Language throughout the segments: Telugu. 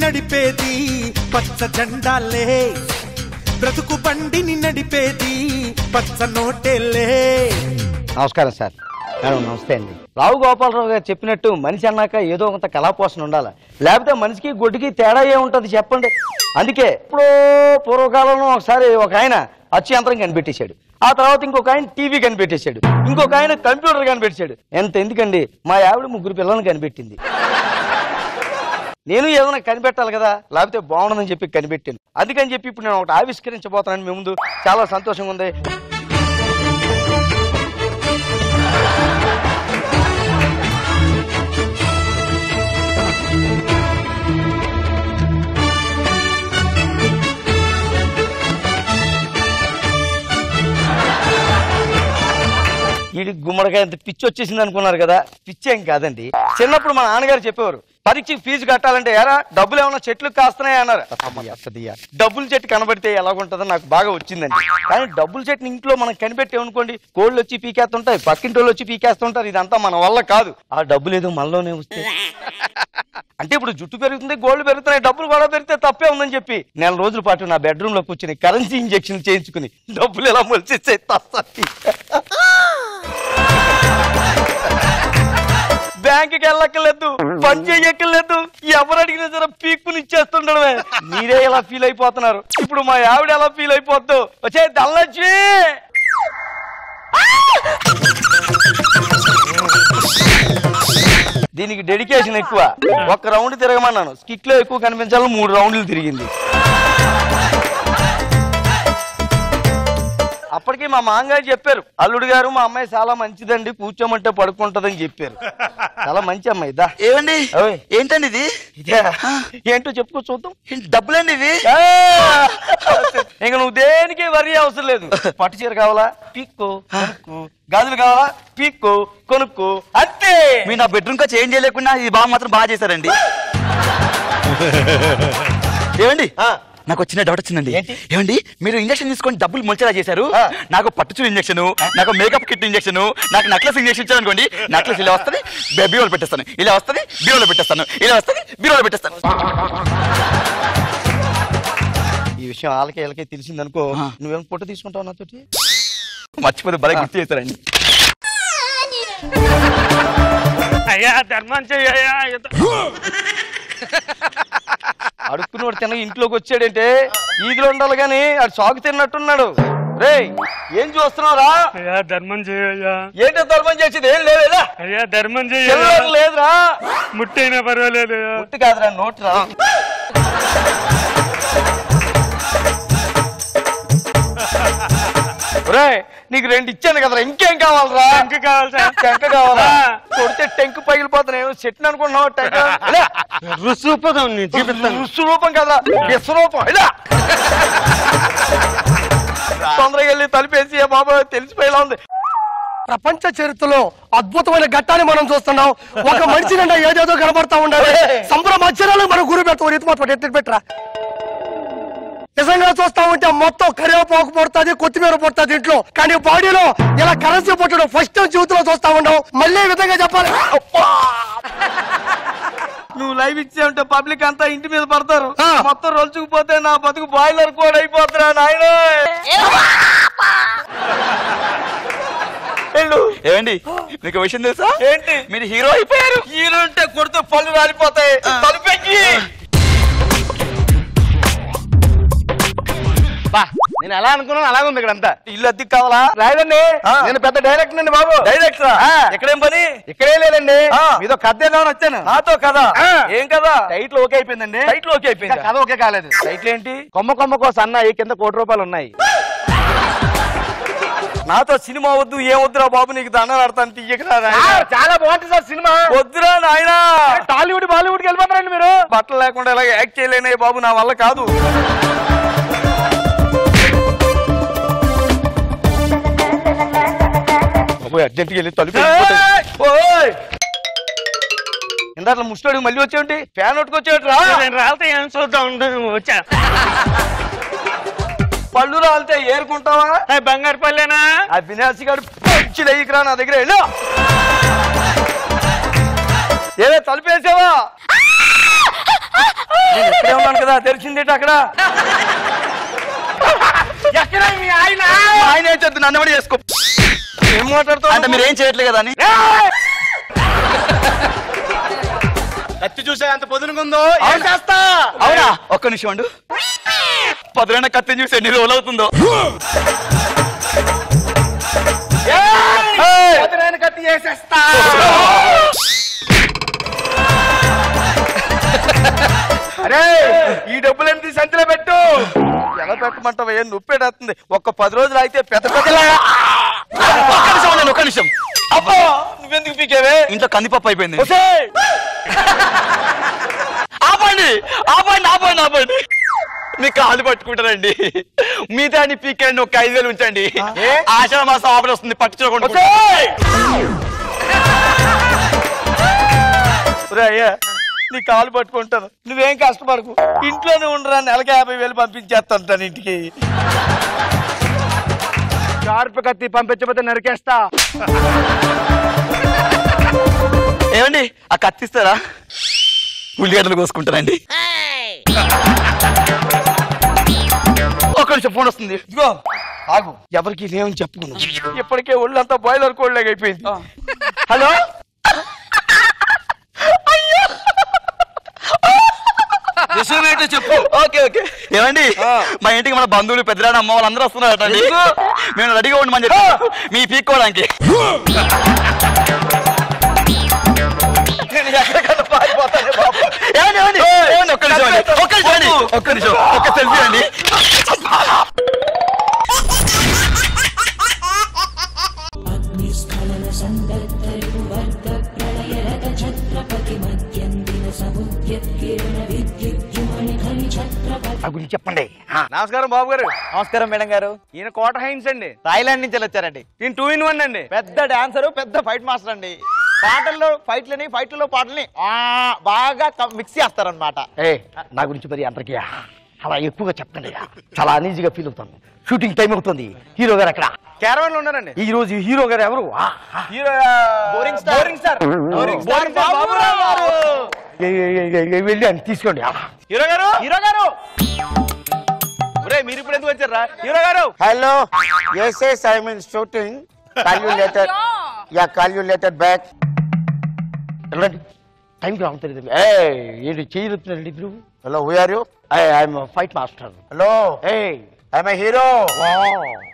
నడిపేది పచ్చ జెండాలే, బ్రతుకు బండిని నడిపేది పచ్చ నోటేలే. నమస్కారం సార్. మేడం నమస్తే అండి. రావు గోపాలరావు గారు చెప్పినట్టు మనిషి అన్నాక ఏదో కొంత కళాపోషణ ఉండాలి, లేకపోతే మనిషికి గొడ్డుకి తేడా ఏముంటుంది చెప్పండి. అందుకే ఇప్పుడు పూర్వకాలంలో ఒకసారి ఒక ఆయన అచ్చు యంత్రం కనిపెట్టేశాడు, ఆ తర్వాత ఇంకొక ఆయన టీవీ కనిపెట్టేశాడు, ఇంకొక ఆయన కంప్యూటర్ కనిపెట్టాడు. ఎంత ఎందుకండి మా ఆవిడ 3 పిల్లలను కనిపెట్టింది. నేను ఏదైనా కనిపెట్టాలి కదా, లేకపోతే బాగుండదని చెప్పి కనిపెట్టాను. అందుకని చెప్పి ఇప్పుడు నేను ఒకటి ఆవిష్కరించబోతున్నాను మీ ముందు. చాలా సంతోషంగా ఉంది. వీడి గుమ్మడికాయ అంత పిచ్చి వచ్చేసింది అనుకున్నారు కదా, పిచ్చేం కాదండి. చిన్నప్పుడు మా నాన్నగారు చెప్పేవారు, పరీక్షకి ఫీజు కట్టాలంటే ఎరా డబ్బులు ఏమన్నా చెట్లు కాస్తున్నాయి అన్నారు. డబ్బుల చెట్టు కనబడితే ఎలాగుంటుందని నాకు బాగా వచ్చిందండి. కానీ డబ్బుల చెట్టుని ఇంట్లో మనం కనిపెట్టామనుకోండి, కోళ్ళు వచ్చి పీకేస్తుంటాయి, పక్కింటి వాళ్ళు వచ్చి పీకేస్తుంటారు. ఇదంతా మన వల్ల కాదు. ఆ డబ్బులు ఏదో మనలోనే వస్తాయి. అంటే ఇప్పుడు జుట్టు పెరుగుతుంది, గోల్డ్ పెరుగుతున్నాయి, డబ్బులు కూడా పెరిగితే తప్పే ఉందని చెప్పి 4 రోజుల పాటు నా బెడ్రూమ్ లో కూర్చుని కరెన్సీ ఇంజెక్షన్ చేయించుకుని డబ్బులు ఎలా మొలిచేసాయి. బ్యాంకుకి వెళ్ళక్కర్లేదు, పని చేయక్కర్లేదు, ఎవరు అడిగినా సరే పీక్కుని ఇచ్చేస్తుండడమే. మీరే ఎలా ఫీల్ అయిపోతున్నారు. ఇప్పుడు మా ఆవిడ ఎలా ఫీల్ అయిపోద్దు. వచ్చే ధనలక్ష్మి, దీనికి డెడికేషన్ ఎక్కువ. 1 రౌండ్ తిరగమన్నాను, స్కిట్ లో ఎక్కువ కనిపించాలని 3 రౌండ్లు తిరిగింది. అప్పటికి మా మామగారు చెప్పారు, అల్లుడు గారు మా అమ్మాయి చాలా మంచిదండి, కూర్చోమంటే పడుకుంటదని చెప్పారు. చాలా మంచి అమ్మాయి. దా ఏమండి, ఏంటండి ఇది? ఏంటో చెప్పుకో చూద్దాం. డబ్బులండి ఇవి. ఇంక నువ్వు దేనికి వరి అవసరం లేదు. పట్టు చీర కావాలా పీక్కో కొనుక్కో, గాజులు కావాలా పీక్కో కొనుక్కో, అంతే. మీరు నా బెడ్రూమ్ కా చేంజ్ చేయలేకుండా ఇది మాత్రం బాగా చేశారండి. ఏమండి, నాకు వచ్చిన డౌట్ వచ్చిందండి. ఏమండి, మీరు ఇంజక్షన్ తీసుకొని డబ్బులు మొలిచేలా చేశారు. నాకు పట్టుచూరు ఇంజక్షన్, నాకు మేకప్ కిట్ ఇంజక్షన్, నాకు నెక్లెస్ ఇంజక్షన్ ఇచ్చారు అనుకోండి, నెక్లెస్ ఇలా వస్తుంది బీరోలో పెట్టేస్తాను, ఇలా వస్తుంది బీరోలో పెట్టేస్తాను, ఇలా వస్తుంది బీరోలో పెట్టేస్తాను. ఈ విషయం వాళ్ళకి వీళ్ళకి తెలిసింది అనుకో, నువ్వేం ఫోటో తీసుకుంటావు నాతోటి? మర్చిపోతే బలే గుర్తు చేస్తారండి. అయ్యా ధర్మం చెయ్యా. అడుక్కునోడు తిన్న ఇంట్లోకి వచ్చాడంటే ఈదులో ఉండాలి గాని అది సాగు తిన్నట్టున్నాడు. రే ఏం చూస్తున్నావురా? అయ్యా ధర్మం చెయ్యా. ఏంటో ధర్మం చేసేది ఏం లేదా? అయ్యా ధర్మం చెయ్యా. లేదురా, ముట్టైనా పర్వాలేదు. ముట్టి కాదురా, నోట్రా. నీకు 2 ఇచ్చాను కదరా, ఇంకేం కావాలరా? టెంక్ కావాలి సార్. టెంక కావాలా? కొడితే టెంక్ పగిలిపోతున్నాయి. చెట్టు అనుకుంటున్నావు టెంక? రుసూపం రుసూపం కదా, విశ్వరూపం. ఇలా తొందరగా వెళ్ళి తలిపేసి బాబా తెలిసిపోయేలా ఉంది. ప్రపంచ చరిత్రలో అద్భుతమైన ఘట్టాన్ని మనం చూస్తున్నాం. ఒక మనిషి నిండా ఏదేదో కనబడతా ఉండాలి. సంభ్రమాచరణలు మనం గురి పెడతాం. ఎత్తి పెట్టరా, నిజంగా చూస్తా ఉంటే మొత్తం కరివేపాకు పడుతుంది, కొత్తిమీర పడుతుంది ఇంట్లో. కానీ బాడీలో ఇలా కరెన్సీ పట్టడం ఫస్ట్ టైం జీవితంలో చూస్తా ఉండవు. మళ్ళీ ఈ విధంగా చెప్పాలి. నువ్వు లైవ్ ఇచ్చావుంటే పబ్లిక్ అంతా ఇంటి మీద పడతారు. మొత్తం రొల్చుకుపోతే నా బతుకు బాయిలర్ కూడా అయిపోతున్నా నాయన. ఏమండి, మీకు విషయం తెలుసా? ఏంటి? మీరు హీరో అయిపోయారు. హీరో అంటే కొడితే పళ్ళు రాలిపోతాయి. తలుపెక్కి నేను ఎలా అనుకున్నాను అలాగే ఉంది. ఇక్కడ అంతా ఇల్లు అద్దెకి కావాలా? రాయదండి, నేను పెద్ద డైరెక్టర్ అండి బాబు. డైరెక్టరా? ఎక్కడేం పని? ఇక్కడే లేదండి, మీతో కథ ఏమని వచ్చాను. నాతో కదా? ఏం కదా? టైటిల్ ఓకే అయిపోయిందండి. టైటిల్ ఓకే అయిపోయింది, కథ ఓకే కాలేదు. టైటిల్ ఏంటి? కొమ్మ కొమ్మకో సన్నాయి కింద ₹1,00,00,000 ఉన్నాయి. నాతో సినిమా వద్దు, ఏం వద్దురా బాబు, నీకు దండం పెడతాను. తీయకరా. చాలా బాగుంటుంది సార్ సినిమా. వద్దురా నాయన. టాలీవుడ్ బాలీవుడ్కి వెళ్ళిపోతారండి మీరు. బట్టలు లేకుండా ఇలా యాక్ట్ చేయలేనే బాబు, నా వల్ల కాదు. అర్జెంట్గా వెళ్ళి తలుపు. ఇందాక ముస్టోడికి మళ్ళీ వచ్చేయండి, ఫ్యాన్ కొట్టుకొచ్చేట్రా. రాలితే ఏం చూద్దాం వచ్చా. పళ్ళు రాలితే ఏరుకుంటావా? బంగారు పల్లెనా? ఆ వినాశి గారు పంచి లేయకరా నా దగ్గర. వెళ్ళు. ఏదో తలుపేసావా? నేను ఇక్కడే ఉన్నాను కదా, తెలిసిందేట అక్కడ. ఎక్కడ మీ ఆయన? ఆయన ఏం చెప్తుంది నన్ను కూడా చేసుకో. ఏం మాట్లాడుతావు అంటే మీరు ఏం చేయట్లేదు కదా అని. కత్తి చూసే అంత పొదునుకుందో ఏం చేస్తా? అవునా, ఒక్క నిమిషం అండు. పదులైన కత్తిని చూసి ఎన్ని రోజులు అవుతుందో. కత్తి చేసేస్తా. అరే ఈ డబ్బులన్నీ తీసి సంచిలో పెట్టు. ఎలా పెట్టమంటావు? ఏం నొప్పేటస్తుంది. ఒక్క 10 రోజులు అయితే పెద్ద పెద్దలాగా. ఒక్క నిమిషం. అబ్బా నువ్వెందుకు పీకేవే? ఇంట్లో కందిపప్పు అయిపోయింది. ఒసేయ్! ఆపండి ఆపండి ఆపండి ఆపండి. మీ కాలు పట్టుకుంటారండి. మీ దాన్ని పీకండి, ఒక 5,000 ఉంచండి. ఆషాఢ మాసం ఆఫర్ వస్తుంది, పట్టుకోకుండా. ఒసేయ్! ఒరేయ్ అయ్యా, నీ కాలు పట్టుకుంటాను. నువ్వేం కష్టపడకు, ఇంట్లోనే ఉండరా. నెలకి 50,000 పంపించేస్తాను తన ఇంటికి. షార్ప్ కత్తి పంపించకపోతే నరికేస్తా. ఏమండి ఆ కత్తిస్తారా? ఉల్లిగడ్డలు కోసుకుంటారండి. ఒక్క నిమిషం, ఫోన్ వస్తుంది. ఇదిగో ఆగు, ఎవరికి ఏమని చెప్పుకున్నావు. ఇప్పటికే ఒళ్ళంతా బాయిలర్ కోళ్ళగా అయిపోయింది. హలో, విషయం చెప్పు. Okay okay. ఏమండి మా ఇంటికి మన బంధువులు, పెద్దరాడు, అమ్మ వాళ్ళు అందరూ వస్తున్నారటండి. మేము రెడీగా ఉండమని చెప్పి మీ పీక్కోవడానికి. ఒక్క నిమిషం, ఒక్క సెల్ఫీ అండి. గురించి చెప్పండి. నమస్కారం బాబు గారు. నమస్కారం మేడం గారు. ఈయన కోట హైన్స్ అండి. థాయిలాండ్ నుంచి వచ్చారండి. ఈయన 2 in 1 అండి. పెద్ద డాన్సరు, పెద్ద ఫైట్ మాస్టర్ అండి. పాటల్లో ఫైట్లని, ఫైట్లలో పాటల్ని బాగా మిక్స్ చేస్తారనమాట. ఏ నా గురించి మరి అందరికీ అలా ఎక్కువగా చెప్పండి. చాలా అనీజీగా ఫీల్ అవుతాను. షూటింగ్ టైం అవుతుంది. హీరో గారు అక్కడ క్యారవాన్ లో ఉన్నారండి. ఈ రోజు హీరో గారు ఎవరు? Hero boring star. Boring star. Boring star Baburao గారు. వెళ్ళి అని తీసుకోండి. హీరో గారు, హీరో గారు. ఒరే మీరు ఇప్పుడు ఎందుకు వచ్చారా? హీరో గారు. Hello. Yes, I'm in shooting. Call you later. Yeah, call you later back. వెళ్ళండి, టైంకి రావుతుంది. ఏంటి చేయరుతున్నారండి మీరు? Hello, who are you? I'm fight master. Hello. I'm a hero.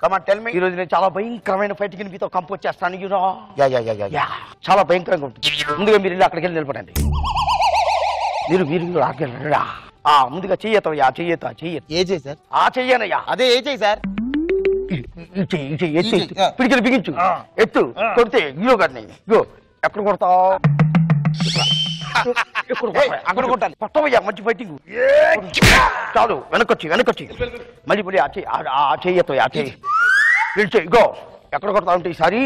Come on, tell me. ఈ రోజు నేను చాలా భయంకరమైన ఫైట్ కి మీతో కంపోజ్ చేస్తాను. Hero Yeah. చాలా భయంకరంగా ఉంటుంది. ముందుగా మీరు వెళ్ళి అక్కడికి వెళ్ళి నిలబడండి. మీరు ఆగలరా? ముందుగా చెయ్యతయ్యా, చెయ్యత ఏ చేయి సార్? చెయ్యనయ్యా. అదే ఏ చేయి సార్? పిడికిలు బిగించు, ఎత్తు, కొడితే హీరో గారిని. ఎక్కడ కొడతావు? అక్కడ కొట్టాలి. కొట్టవయ్యా, మంచి ఫైటింగ్. చాలు, వెనకొచ్చి మళ్ళీ చెయ్యతో చెయ్యి. గో, ఎక్కడ కొడతావు అంటే ఈసారి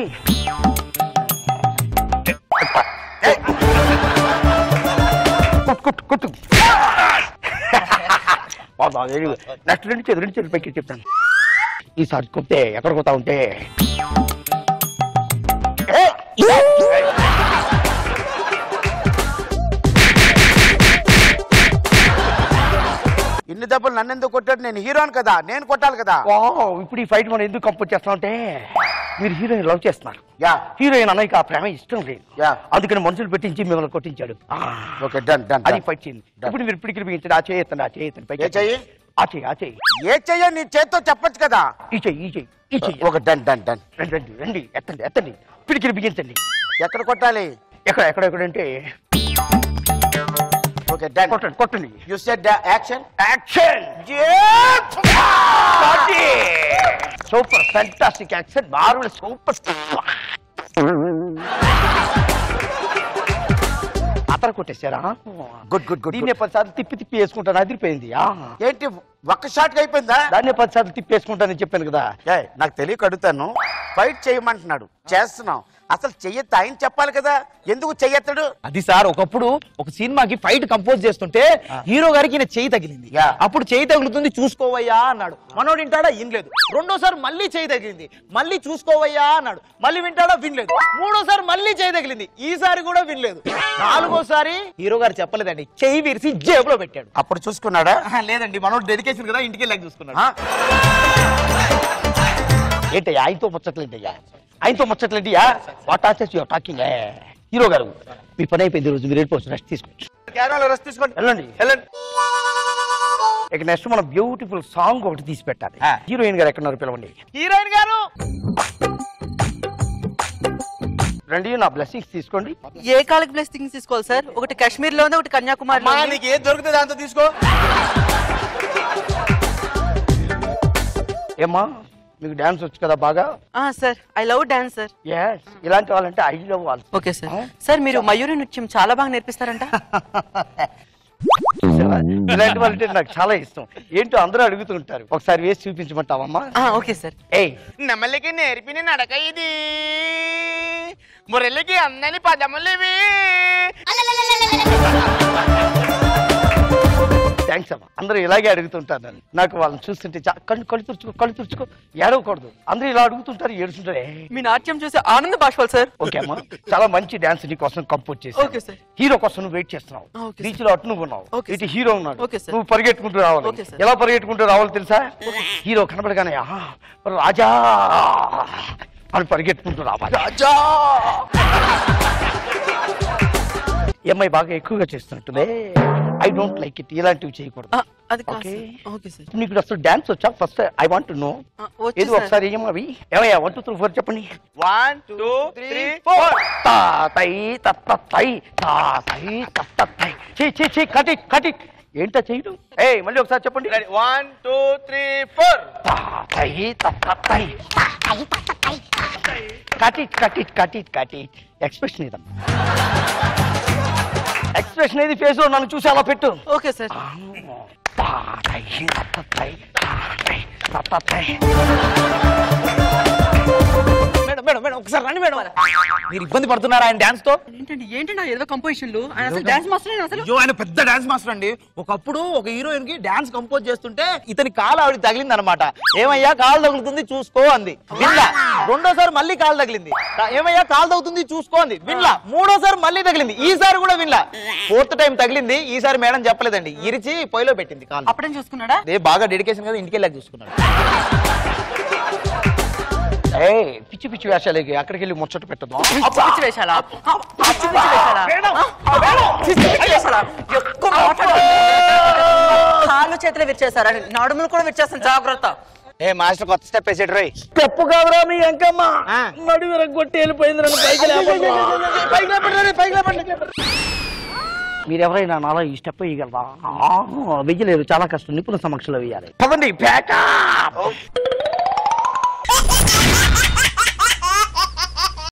కొట్టు. నెక్స్ట్ రెండు చేతులు పైకి చెప్తాను. ఈసారి కొట్టే ఎక్కడ కొడతా ఉంటే ఇన్ని దెబ్బలు నన్ను ఎందుకు కొట్టాడు? నేను హీరోని కదా, నేను కొట్టాలి కదా. ఇప్పుడు ఈ ఫైట్ మనం ఎందుకు కంపోజ్ చేస్తాం అంటే మీరు హీరోయిన్ లవ్ చేస్తున్నారు. యా. హీరోయిన్ అన్నయ్యకి ఆ ప్రేమ ఇష్టం లేదు. యా. అందుకని మనుషులు పెట్టించి మిమ్మల్ని కొట్టించాడు. Okay, done. అది ఫైట్ చేయండి. ఇప్పుడు మీరు పిడికిలు బిగించండి. ఆ చేయొద్దండి పైకి. ఏ చెయ్యి? ఆ చెయ్యి. ఏ చెయ్య? నీ చేత్తో చెప్పొచ్చు కదా. ఈ చెయ్యి. ఒక డన్. రండి, ఎత్తండి. పిడికిలు బిగించండి. ఎక్కడ కొట్టాలి? ఎక్కడంటే ఓకే, డన్. కొట్టండి. You said action. Super, fantastic action, Marvel, super. అతను కొట్టేశారా? గుడ్. దీన్నే 10 సార్లు తిప్పి వేసుకుంటాను. అదిరిపోయింది. ఏంటి ఒక్క షాట్ కి అయిపోయిందా? దాన్నే 10 సార్లు తిప్పేసుకుంటానని చెప్పాను కదా. నాకు తెలియక అడుగుతాను. ఫైట్ చేయమంటున్నాడు, చేస్తున్నాం. అసలు చెయ్యొద్దు ఆయన చెప్పాలి కదా, ఎందుకు చెయ్యొత్తడు? అది సార్ ఒకప్పుడు ఒక సినిమాకి ఫైట్ కంపోజ్ చేస్తుంటే హీరో గారికి ఈయన చెయ్యి తగిలింది. అప్పుడు చెయ్యి తగులుతుంది చూసుకోవయ్యా అన్నాడు. మనోడు వింటాడా? వినలేదు. రెండోసారి మళ్ళీ చెయ్యి తగిలింది, మళ్ళీ చూసుకోవయ్యా అన్నాడు. మళ్ళీ వింటాడా? వినలేదు. మూడోసారి మళ్ళీ చెయ్యి తగిలింది, ఈసారి కూడా వినలేదు. నాలుగోసారి హీరో గారు చెప్పలేదండి, చెయ్యి విరిసి జేబులో పెట్టాడు. అప్పుడు చూసుకున్నాడా? లేదండి, మనోడు డెడికేషన్ కదా, ఇంటికి వెళ్ళాక చూసుకున్నాడు. ఏంటయ్యా ఆయనతో ముచ్చట్లేంటయ్యా, ఆయనతో ముచ్చట్లేంటియా? What arches your talking? Hero గారు మీ పని అయిపోయింది, రోజు మీరు వెళ్ళిపోవచ్చు, రెస్ట్ తీసుకోవచ్చు. రెస్ట్ తీసుకోండి, వెళ్ళండి వెళ్ళండి. ఇక నెక్స్ట్ మనం బ్యూటిఫుల్ సాంగ్ ఒకటి తీసి పెట్టాలి. హీరోయిన్ గారు ఎక్కడున్నారు పిలవండి. హీరోయిన్ గారు రండి, నా బ్లెస్సింగ్స్ తీసుకోండి. ఏ కాలకి బ్లెస్సింగ్స్ తీసుకోవాలి సార్? ఒకటి కాశ్మీర్ లో ఉంది, ఒకటి కన్యాకుమారి. నీకు ఏది దొరికితే దాంతో తీసుకో. ఏమ్మా మీకు డాన్స్ వచ్చు కదా బాగా? Sir I love dance sir. Yes, ఇలాంటి వాళ్ళంటే ఐ లవ్ వాళ్ళు. Okay sir. సార్ మీరు మయూరి నృత్యం చాలా బాగా నేర్పిస్తారంట. ఇలాంటి వాళ్ళంటే నాకు చాలా ఇష్టం. ఏంటో అందరూ అడుగుతుంటారు, ఒకసారి వేసి చూపించమంటావమ్మా? Okay sir. ఏయ్ నెమలికి నేర్పిన నడక ఇది, మురళికి అందని పదములివి. థ్యాంక్స్ అమ్మా. అందరూ ఇలాగే అడుగుతుంటారు నన్ను. నాకు వాళ్ళని చూస్తుంటే కళ్ళు తుడుచుకో ఏడవకూడదు. అందరూ ఇలా అడుగుతుంటారు, ఏడుస్తుంటారు. మీ నాట్యం చూసి ఆనంద బాష్పాలు సార్. ఓకే అమ్మా, చాలా మంచి డాన్స్ నీ కోసం కంపోజ్ చేసి. Okay sir. హీరో కోసం నువ్వు వెయిట్ చేస్తున్నావు, ఓకే బీచ్ లో అటు నువ్వు ఉన్నావు, ఓకే ఇటు సార్. హీరో ఉన్నాడు. Okay sir. నువ్వు పరిగెట్టుకుంటూ రావాలి. Okay sir. ఎలా పరిగెట్టుకుంటూ రావాలో తెలుసా? హీరో కనబడగానే రాజా అని పరిగెట్టుకుంటూ రావాలి. రాజా అమ్మాయి బాగా ఎక్కువగా చేస్తున్నట్టుందే. I don't like it. ఇలాంటివి చేయకూడదు. అది కాదు ఓకే సార్. Okay sir. నీకు అసలు డాన్స్ వచ్చా? First I want to know. వచ్చు ఏదో సార్. ఒకసారి ఏమవి ఏమయ్యా 1 2 3 4 చెప్పండి. 1 2 3 4. తాతై తత్తై తాతై తత్తై. చీ కట్ ఇట్. ఏంటో చేయడం? ఏయ్ మళ్ళీ ఒకసారి చెప్పండి. 1 2 3 4. తాతై తత్తై. Cut it. ఎక్స్ప్రెషన్ ఇదమ్మా. ఎక్స్ప్రెషన్ ఏది ఫేస్ లో నన్ను చూసి అలా పెట్టు. Okay sir. మేడం ఒకసారి రండి మేడం. మీరు ఇబ్బంది పడుతున్నారా ఆయన డాన్స్ తో? ఏంటి నా ఏదో కంపోజిషన్లు? ఆయన అసలు డాన్స్ మాస్టర్ అసలు. అయ్యో, ఆయన పెద్ద డాన్స్ మాస్టర్ అండి. ఒకప్పుడు ఒక హీరోయిన్ కి డాన్స్ కంపోజ్ చేస్తుంటే ఇతని కాలు ఆవిడ తగిలింది అనమాట. ఏమయ్యా కాలు తగులుతుంది చూసుకో అంది, విన్లా. రెండోసారి మళ్ళీ కాలు తగిలింది, ఏమయ్యా కాలు తగులుతుంది చూసుకో అంది, విన్లా. మూడోసారి మళ్ళీ తగిలింది, ఈసారి కూడా విన్లా. 4th టైం తగిలింది, ఈసారి మేడం చెప్పలేదండి, ఇరిచి పొయ్యిలో పెట్టింది కాలు. అప్పుడేం చూసుకున్నాడా? అదే బాగా డెడికేషన్ కదా, ఇంటికి వెళ్ళాక చూసుకున్నాడు. పిచ్చి వేషాలు అక్కడికి వెళ్ళి ముచ్చట పెట్టదు. పిచ్చి వేషాలా? కాళ్ళు చేతులు విరిచేసారా? నడుములు కూడా విరిచేస్తాను, జాగ్రత్త. ఏ మాస్టర్ కొత్త స్టెప్ వేసాడు రోయ్. తప్పు కాదురా మీ అంకమ్మ, నడు విరగొట్టి వెళ్ళిపోయింది. నన్ను పైకి మీరు ఎవరైనా నాలో ఈ స్టెప్ వేయగలరా? వెయ్యలేరు, చాలా కష్టం. నిపుణ సమక్షంలో వేయాలి. పదండి.